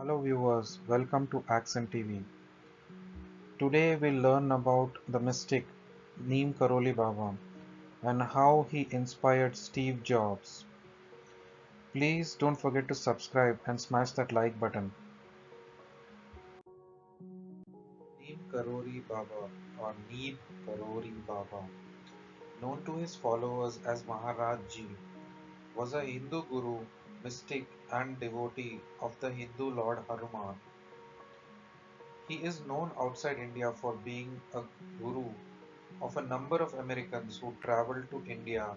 Hello viewers, welcome to Accent TV. Today we'll learn about the mystic Neem Karoli Baba and how he inspired Steve Jobs. Please don't forget to subscribe and smash that like button. Neem Karoli Baba or Neem Karoli Baba, known to his followers as Maharaj Ji, was a Hindu guru, mystic and devotee of the Hindu Lord Hanuman. He is known outside India for being a guru of a number of Americans who traveled to India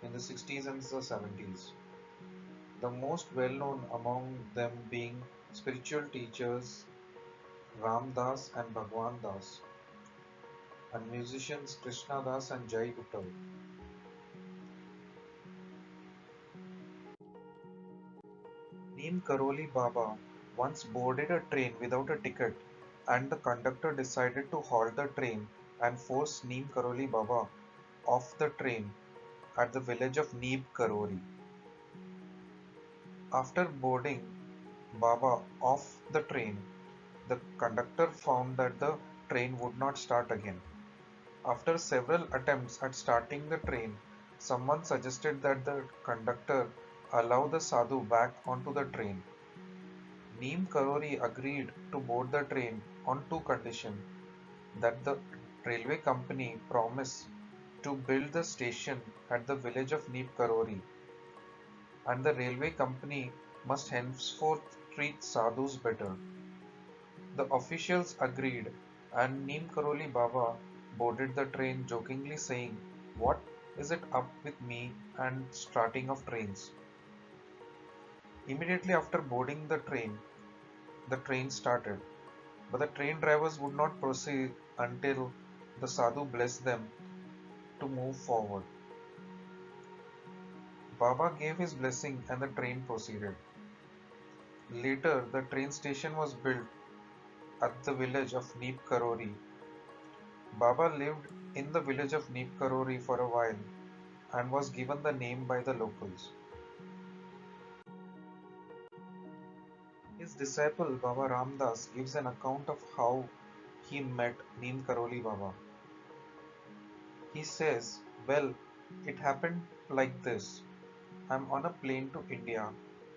in the 60s and the 70s. The most well known among them being spiritual teachers Ram Das and Bhagwan Das, and musicians Krishna Das and Jai Vittal. Neem Karoli Baba once boarded a train without a ticket, and the conductor decided to halt the train and force Neem Karoli Baba off the train at the village of Neem Karori. After boarding Baba off the train, the conductor found that the train would not start again. After several attempts at starting the train, someone suggested that the conductor allow the sadhu back onto the train. Neem Karori agreed to board the train on two conditions: that the railway company promise to build the station at the village of Neem Karori, and the railway company must henceforth treat sadhus better. The officials agreed, and Neem Karoli Baba boarded the train, jokingly saying, "What is it up with me and starting of trains?" Immediately after boarding the train started, but the train drivers would not proceed until the sadhu blessed them to move forward. Baba gave his blessing and the train proceeded. Later, the train station was built at the village of Neep Karori. Baba lived in the village of Neep Karori for a while and was given the name by the locals. His disciple Baba Ramdas gives an account of how he met Neem Karoli Baba. He says, "Well, it happened like this. I'm on a plane to India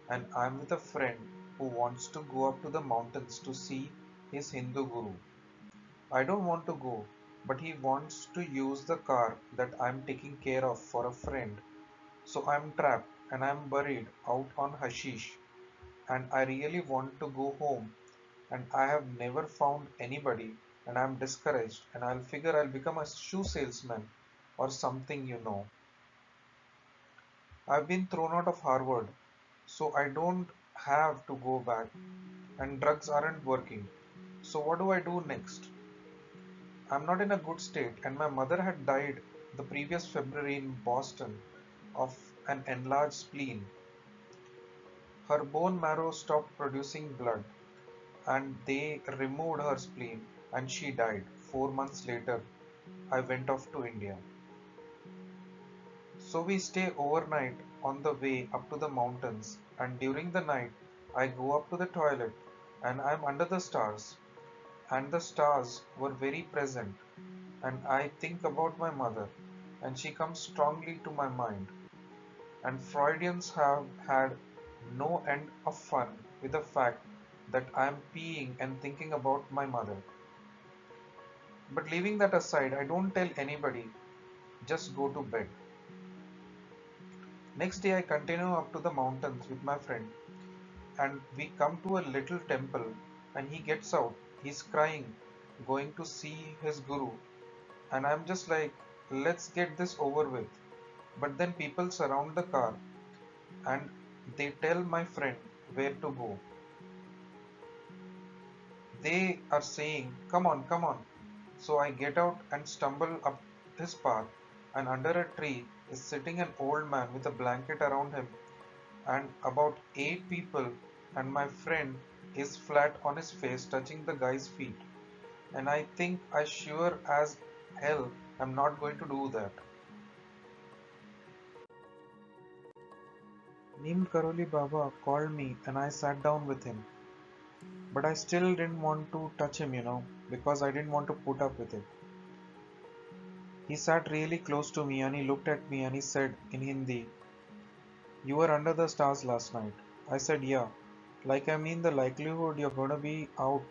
and I'm with a friend who wants to go up to the mountains to see his Hindu guru. I don't want to go, but he wants to use the car that I'm taking care of for a friend. So I'm trapped and I'm buried out on hashish, and I really want to go home, and I have never found anybody, and I'm discouraged, and I'll figure I'll become a shoe salesman or something. I've been thrown out of Harvard, so I don't have to go back, and drugs aren't working. So what do I do next? I'm not in a good state, and my mother had died the previous February in Boston of an enlarged spleen. Her bone marrow stopped producing blood, and they removed her spleen, and she died. 4 months later, I went off to India. So we stay overnight on the way up to the mountains, and during the night, I go up to the toilet, and I'm under the stars, and the stars were very present, and I think about my mother, and she comes strongly to my mind. And Freudians have had no end of fun with the fact that I'm peeing and thinking about my mother. But leaving that aside, I don't tell anybody, just go to bed. Next day, I continue up to the mountains with my friend, and we come to a little temple, and he gets out. He's crying, going to see his guru, and I'm just like, let's get this over with. But then people surround the car and they tell my friend where to go. They are saying, "Come on, come on." So I get out and stumble up his path, and under a tree is sitting an old man with a blanket around him and about eight people, and my friend is flat on his face touching the guy's feet. And I think I sure as hell am not going to do that. Neem Karoli Baba called me and I sat down with him. But I still didn't want to touch him, because I didn't want to put up with it. He sat really close to me and he looked at me and he said in Hindi, "You were under the stars last night." I said, "Yeah." Like, I mean, the likelihood you're gonna be out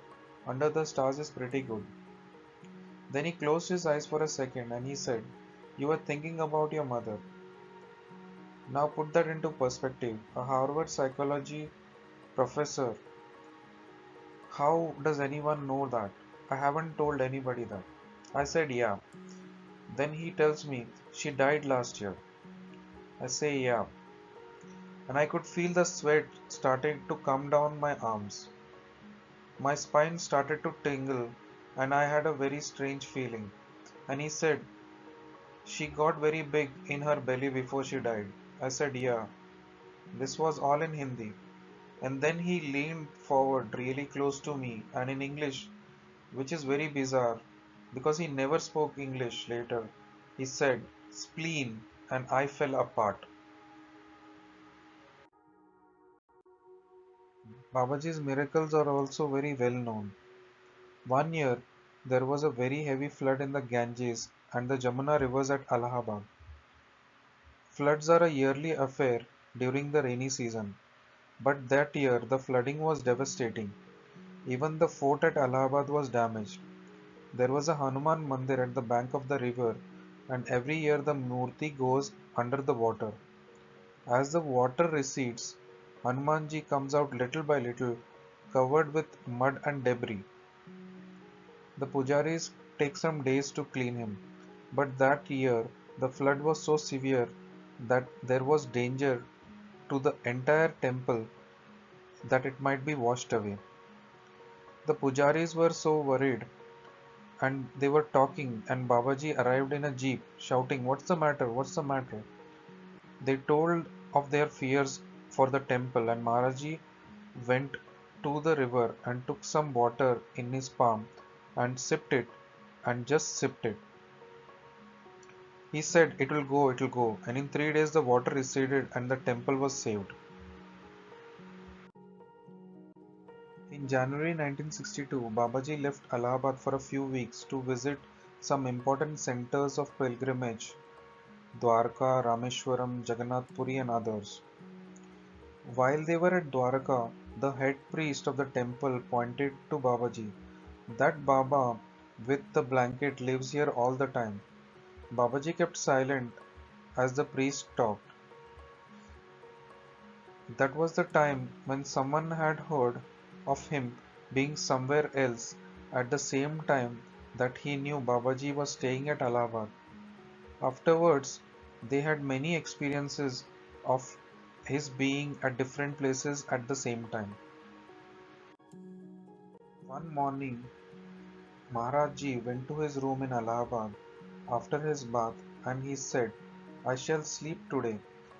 under the stars is pretty good. Then he closed his eyes for a second and he said, "You were thinking about your mother." Now put that into perspective. A Harvard psychology professor. How does anyone know that? I haven't told anybody that. I said, "Yeah." Then he tells me, "She died last year." I say, "Yeah." And I could feel the sweat starting to come down my arms. My spine started to tingle and I had a very strange feeling. And he said, "She got very big in her belly before she died." I said, "Yeah." This was all in Hindi. And then he leaned forward really close to me and in English, which is very bizarre because he never spoke English later. He said, "Spleen," and I fell apart. Babaji's miracles are also very well known. One year, there was a very heavy flood in the Ganges and the Jamuna rivers at Allahabad. Floods are a yearly affair during the rainy season, but that year the flooding was devastating. Even the fort at Allahabad was damaged. There was a Hanuman Mandir at the bank of the river, and every year the Murti goes under the water. As the water recedes, Hanumanji comes out little by little, covered with mud and debris. The pujaris take some days to clean him, but that year the flood was so severe that there was danger to the entire temple that it might be washed away. The pujaris were so worried and they were talking, and Babaji arrived in a jeep shouting, "What's the matter? What's the matter?" They told of their fears for the temple, and Maharaji went to the river and took some water in his palm and sipped it and just sipped it. He said, it will go, and in 3 days the water receded and the temple was saved. In January 1962, Babaji left Allahabad for a few weeks to visit some important centers of pilgrimage, Dwarka, Rameshwaram, Jagannath Puri, and others. While they were at Dwarka, the head priest of the temple pointed to Babaji. "That Baba with the blanket lives here all the time." Babaji kept silent as the priest talked. That was the time when someone had heard of him being somewhere else at the same time that he knew Babaji was staying at Allahabad. Afterwards, they had many experiences of his being at different places at the same time. One morning, Maharaj Ji went to his room in Allahabad after his bath and he said, "I shall sleep today.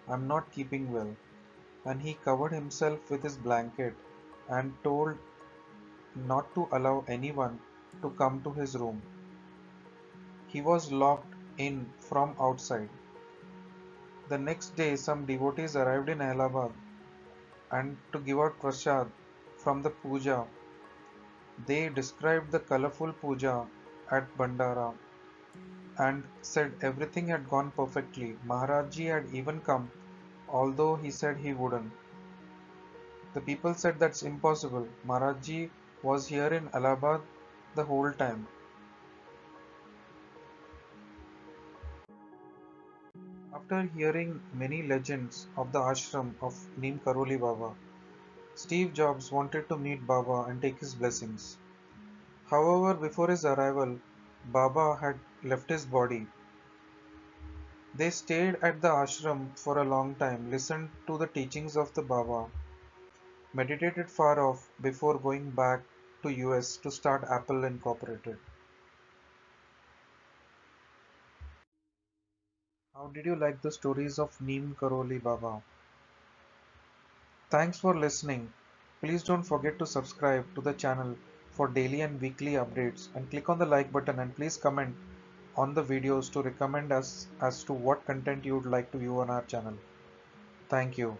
I am not keeping well." And he covered himself with his blanket and told not to allow anyone to come to his room. He was locked in from outside. The next day, some devotees arrived in Allahabad and to give out prasad from the puja. They described the colorful puja at Bandara and said everything had gone perfectly. Maharajji had even come, although he said he wouldn't. The people said that's impossible. Maharajji was here in Allahabad the whole time. After hearing many legends of the ashram of Neem Karoli Baba, Steve Jobs wanted to meet Baba and take his blessings. However, before his arrival, Baba had left his body. They stayed at the ashram for a long time, listened to the teachings of the Baba, meditated far off before going back to US to start Apple Incorporated. How did you like the stories of Neem Karoli Baba? Thanks for listening. Please don't forget to subscribe to the channel for daily and weekly updates and click on the like button and please comment on the videos to recommend us as to what content you would like to view on our channel. Thank you.